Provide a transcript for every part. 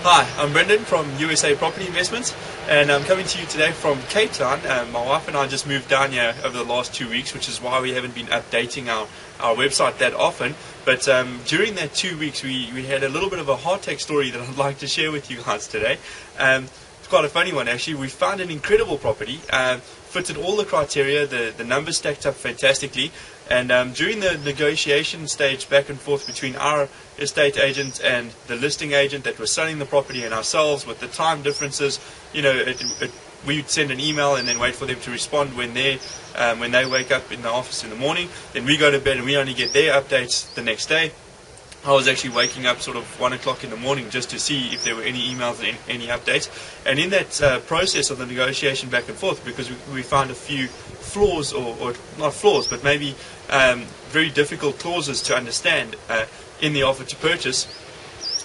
Hi, I'm Brendan from USA Property Investments, and I'm coming to you today from Cape Town. My wife and I just moved down here over the last 2 weeks, which is why we haven't been updating our website that often. But during that 2 weeks, we had a little bit of a hard-take story that I'd like to share with you guys today. It's quite a funny one, actually. We found an incredible property, fitted all the criteria, the numbers stacked up fantastically, and during the negotiation stage back and forth between our estate agent and the listing agent that was selling the property and ourselves, with the time differences, we'd send an email and then wait for them to respond when they wake up in the office in the morning. Then we go to bed and we only get their updates the next day. I was actually waking up sort of 1 o'clock in the morning just to see if there were any emails and any updates. And in that process of the negotiation back and forth, because we found a few flaws, or not flaws, but maybe very difficult clauses to understand in the offer to purchase.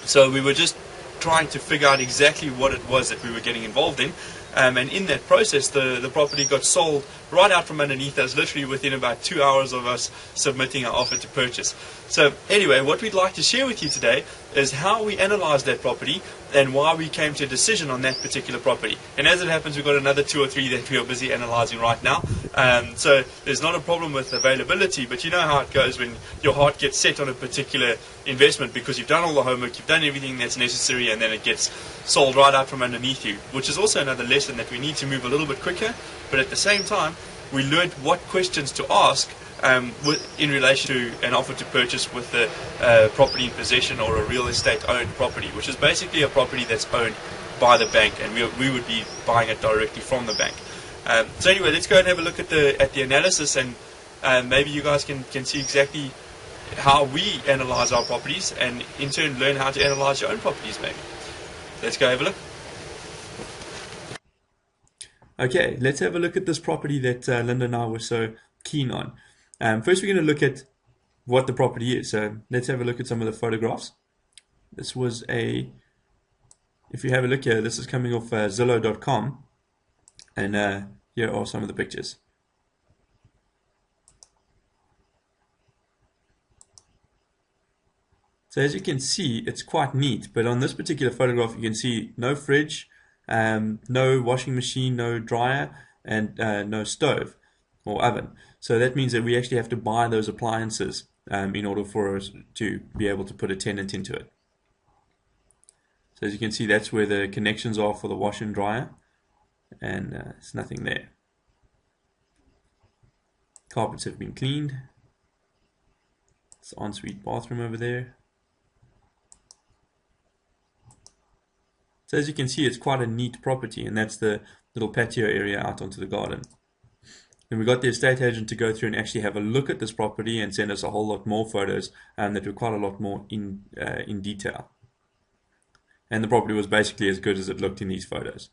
So we were just trying to figure out exactly what it was that we were getting involved in. And in that process, the property got sold right out from underneath us, literally within about 2 hours of us submitting our offer to purchase. So anyway, what we'd like to share with you today is how we analysed that property and why we came to a decision on that particular property. And as it happens, we've got another 2 or 3 that we are busy analysing right now. So there's not a problem with availability, but you know how it goes when your heart gets set on a particular investment because you've done all the homework, you've done everything that's necessary, and then it gets sold right out from underneath you, which is also another lesson that we need to move a little bit quicker. But at the same time, we learned what questions to ask in relation to an offer to purchase with the property in possession or a real estate owned property, which is basically a property that's owned by the bank, and we would be buying it directly from the bank. So anyway, let's go and have a look at the analysis, and maybe you guys can see exactly how we analyze our properties, and in turn learn how to analyze your own properties maybe. Let's go have a look. Okay, let's have a look at this property that Linda and I were so keen on. First, we're going to look at what the property is. So let's have a look at some of the photographs. This was if you have a look here, this is coming off Zillow.com, and here are some of the pictures. So as you can see, it's quite neat, but on this particular photograph, you can see no fridge, no washing machine, no dryer, and no stove or oven. So that means that we actually have to buy those appliances in order for us to be able to put a tenant into it. So as you can see, that's where the connections are for the wash and dryer, and there's nothing there. Carpets have been cleaned. It's an ensuite bathroom over there. So as you can see, it's quite a neat property, and that's the little patio area out onto the garden. And we got the estate agent to go through and actually have a look at this property and send us a whole lot more photos that were quite a lot more in detail. And the property was basically as good as it looked in these photos.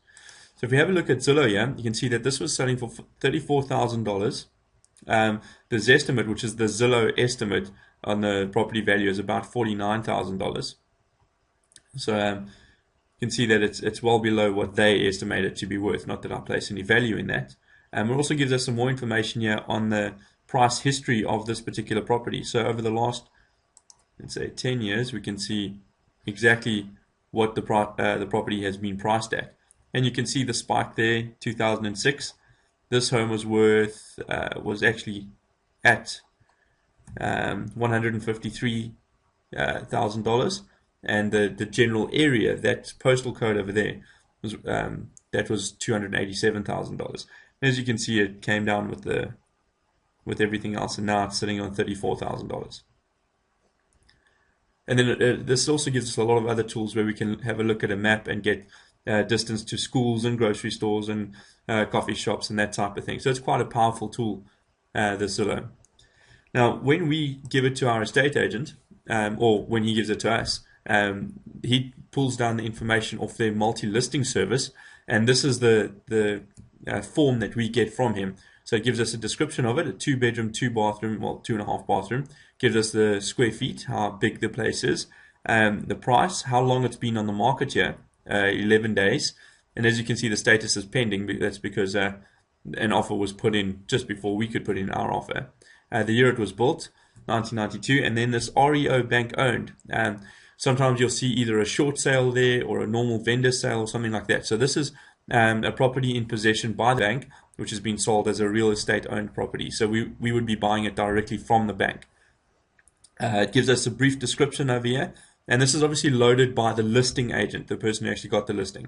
So if we have a look at Zillow here, you can see that this was selling for $34,000. The Zestimate, which is the Zillow estimate on the property value, is about $49,000. So you can see that it's well below what they estimate it to be worth. Not that I place any value in that. It also gives us some more information here on the price history of this particular property. So over the last, let's say, 10 years, we can see exactly what the property has been priced at. And you can see the spike there, 2006. This home was actually at $153,000, and the general area, that postal code over there, was $287,000. As you can see, it came down with everything else, and now it's sitting on $34,000. And then this also gives us a lot of other tools where we can have a look at a map and get distance to schools and grocery stores and coffee shops and that type of thing. So it's quite a powerful tool, this Zillow. Now, when we give it to our estate agent, or when he gives it to us, he pulls down the information off their multi-listing service, and this is the form that we get from him. So it gives us a description of it: a 2-bedroom, 2-bathroom, well, 2.5 bathroom. Gives us the square feet, how big the place is, the price, how long it's been on the market here, 11 days. And as you can see, the status is pending. That's because an offer was put in just before we could put in our offer. The year it was built, 1992, and then this REO bank owned. Sometimes you'll see either a short sale there or a normal vendor sale or something like that. So this is a property in possession by the bank, which has been sold as a real estate owned property. So we would be buying it directly from the bank. It gives us a brief description over here, and this is obviously loaded by the listing agent, the person who actually got the listing.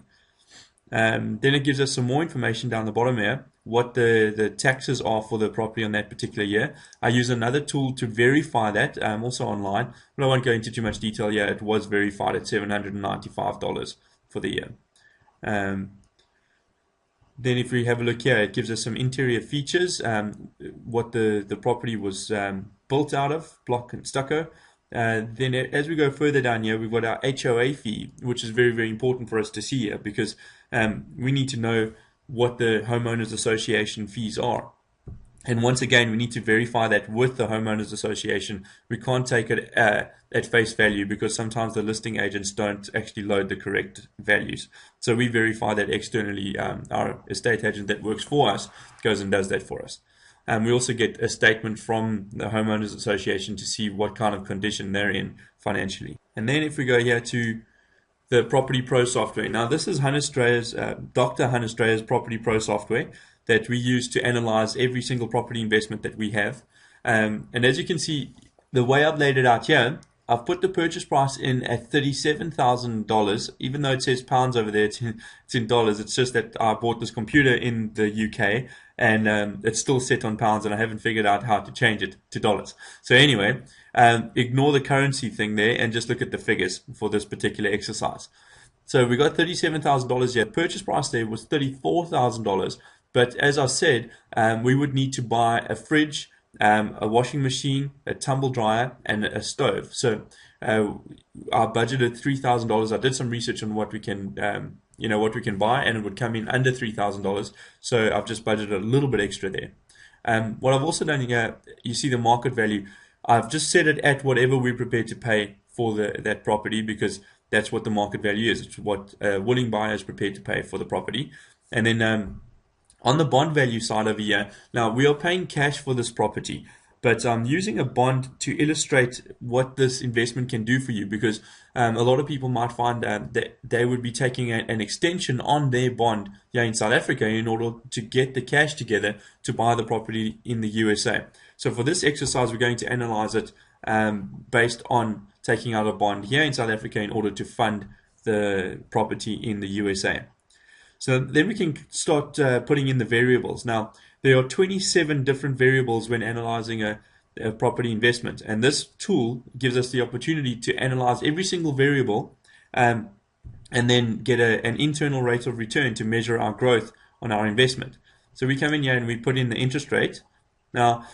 Then it gives us some more information down the bottom here, what the taxes are for the property on that particular year. I use another tool to verify that, also online, but I won't go into too much detail here. It was verified at $795 for the year. Then if we have a look here, it gives us some interior features, what the property was built out of, block and stucco. Then as we go further down here, we've got our HOA fee, which is very, very important for us to see here, because we need to know what the homeowners association fees are. And once again, we need to verify that with the homeowners association. We can't take it at face value, because sometimes the listing agents don't actually load the correct values. So we verify that externally. Our estate agent that works for us goes and does that for us. We also get a statement from the homeowners association to see what kind of condition they're in financially. And then if we go here to the Property Pro software. Now this is Dr. Hannes Dreher's Property Pro software that we use to analyze every single property investment that we have. And as you can see, the way I've laid it out here, I've put the purchase price in at $37,000, even though it says pounds over there, it's in dollars. It's just that I bought this computer in the UK, and it's still set on pounds, and I haven't figured out how to change it to dollars. So anyway, ignore the currency thing there and just look at the figures for this particular exercise. So we got $37,000 here. The purchase price there was $34,000. But as I said, we would need to buy a fridge, a washing machine, a tumble dryer, and a stove. So I budgeted $3,000. I did some research on what we can, what we can buy, and it would come in under $3,000. So I've just budgeted a little bit extra there. What I've also done here, you see the market value. I've just set it at whatever we're prepared to pay for that property, because that's what the market value is. It's what a willing buyer is prepared to pay for the property. And then on the bond value side over here, now we are paying cash for this property, but I'm using a bond to illustrate what this investment can do for you, because a lot of people might find that they would be taking an extension on their bond here in South Africa in order to get the cash together to buy the property in the USA. So for this exercise, we're going to analyze it based on taking out a bond here in South Africa in order to fund the property in the USA. So then we can start putting in the variables. Now, there are 27 different variables when analyzing a property investment. And this tool gives us the opportunity to analyze every single variable and then get an internal rate of return to measure our growth on our investment. So we come in here and we put in the interest rate. Now,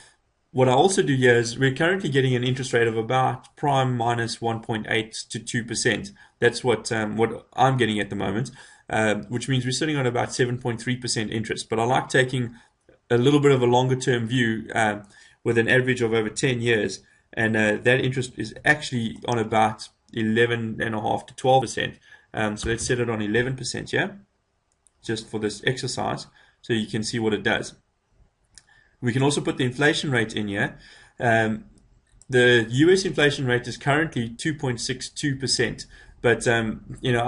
what I also do here is we're currently getting an interest rate of about prime minus 1.8 to 2%. That's what I'm getting at the moment. Which means we're sitting on about 7.3% interest. But I like taking a little bit of a longer term view with an average of over 10 years. And that interest is actually on about 11.5 to 12%. So let's set it on 11% here, just for this exercise, so you can see what it does. We can also put the inflation rate in here. The US inflation rate is currently 2.62%. But, I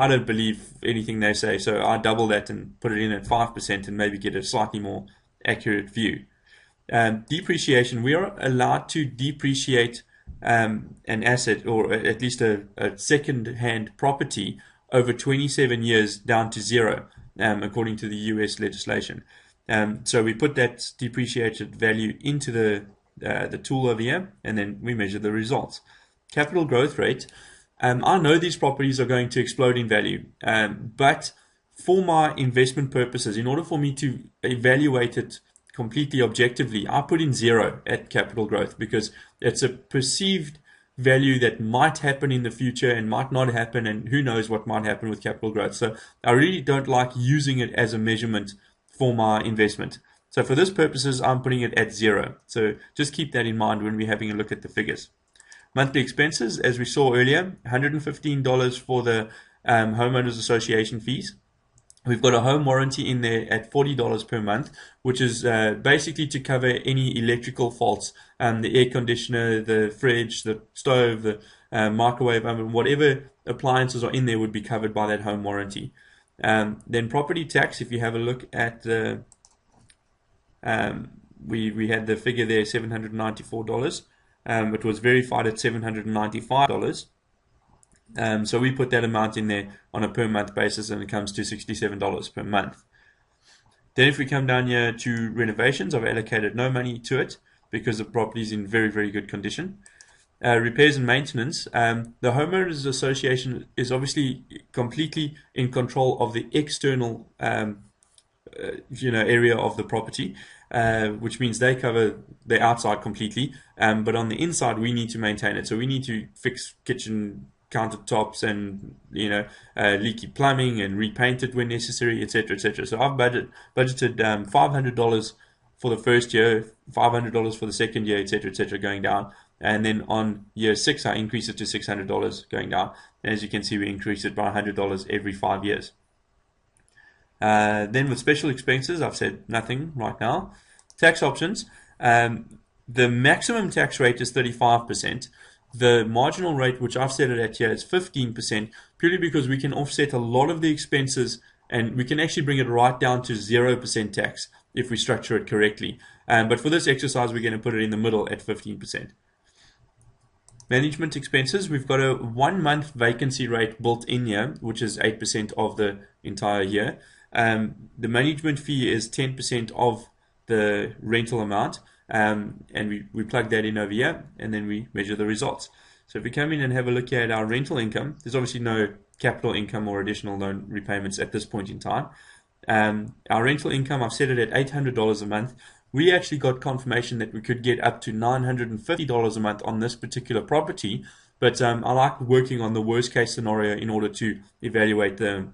don't believe anything they say, so I double that and put it in at 5% and maybe get a slightly more accurate view. Depreciation, we are allowed to depreciate an asset, or at least a second-hand property, over 27 years down to zero, according to the US legislation. So we put that depreciated value into the tool over here, and then we measure the results. Capital growth rate. I know these properties are going to explode in value, but for my investment purposes, in order for me to evaluate it completely objectively, I put in 0 at capital growth, because it's a perceived value that might happen in the future and might not happen, and who knows what might happen with capital growth. So I really don't like using it as a measurement for my investment. So for this purposes, I'm putting it at 0. So just keep that in mind when we're having a look at the figures. Monthly expenses, as we saw earlier, $115 for the homeowners association fees. We've got a home warranty in there at $40 per month, which is basically to cover any electrical faults, the air conditioner, the fridge, the stove, the microwave oven, whatever appliances are in there would be covered by that home warranty. Then property tax, if you have a look at the, we had the figure there, $794. It was verified at $795. So we put that amount in there on a per month basis, and it comes to $67 per month. Then if we come down here to renovations, I've allocated no money to it because the property is in very, very good condition. Repairs and maintenance, the homeowners association is obviously completely in control of the external area of the property, which means they cover the outside completely, but on the inside we need to maintain it. So we need to fix kitchen countertops and leaky plumbing and repaint it when necessary, etc., etc. So I've budgeted $500 for the first year, $500 for the second year, etc., etc., going down. And then on year 6, I increase it to $600 going down. And as you can see, we increase it by $100 every 5 years. Then with special expenses, I've said nothing right now. Tax options, the maximum tax rate is 35%. The marginal rate, which I've set it at here, is 15%, purely because we can offset a lot of the expenses, and we can actually bring it right down to 0% tax if we structure it correctly. But for this exercise, we're going to put it in the middle at 15%. Management expenses, we've got a 1 month vacancy rate built in here, which is 8% of the entire year. The management fee is 10% of the rental amount, and we plug that in over here, and then we measure the results. So if we come in and have a look at our rental income, there's obviously no capital income or additional loan repayments at this point in time. Our rental income, I've set it at $800 a month. We actually got confirmation that we could get up to $950 a month on this particular property, but I like working on the worst case scenario in order to evaluate the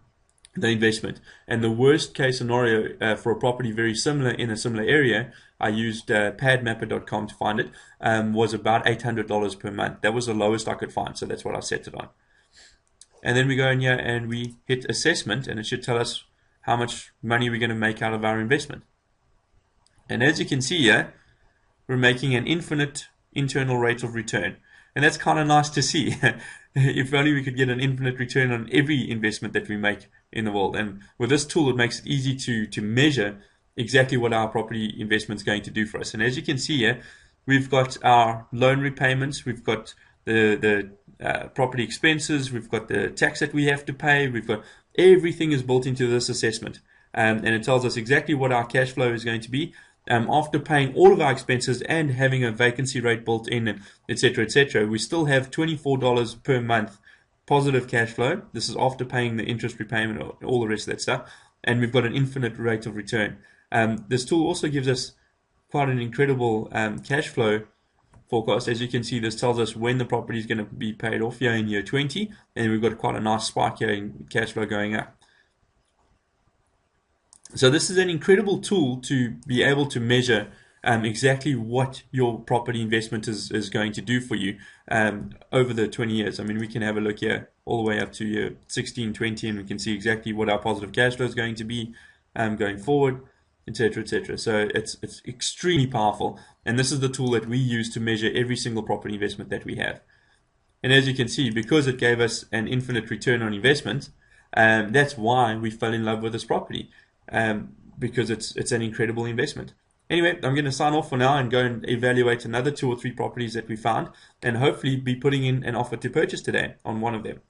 investment. And the worst case scenario for a property very similar in a similar area, I used padmapper.com to find it, was about $800 per month. That was the lowest I could find, so that's what I set it on. And then we go in here and we hit assessment, and it should tell us how much money we're going to make out of our investment. And as you can see here, we're making an infinite internal rate of return. And that's kind of nice to see. If only we could get an infinite return on every investment that we make in the world. And with this tool, it makes it easy to measure exactly what our property investment is going to do for us. And as you can see here, we've got our loan repayments, we've got the property expenses, we've got the tax that we have to pay, we've got everything is built into this assessment. And it tells us exactly what our cash flow is going to be. After paying all of our expenses and having a vacancy rate built in, etc., etc., we still have $24 per month positive cash flow. This is after paying the interest repayment or all the rest of that stuff, and we've got an infinite rate of return. This tool also gives us quite an incredible cash flow forecast. As you can see, this tells us when the property is going to be paid off here in year 20, and we've got quite a nice spike here in cash flow going up. So this is an incredible tool to be able to measure exactly what your property investment is going to do for you over the 20 years. I mean, we can have a look here all the way up to year 16, 20, and we can see exactly what our positive cash flow is going to be going forward, etc., etc. So it's extremely powerful, and this is the tool that we use to measure every single property investment that we have. And as you can see, because it gave us an infinite return on investment, that's why we fell in love with this property. Because it's an incredible investment. Anyway, I'm going to sign off for now and go and evaluate another 2 or 3 properties that we found, and hopefully be putting in an offer to purchase today on one of them.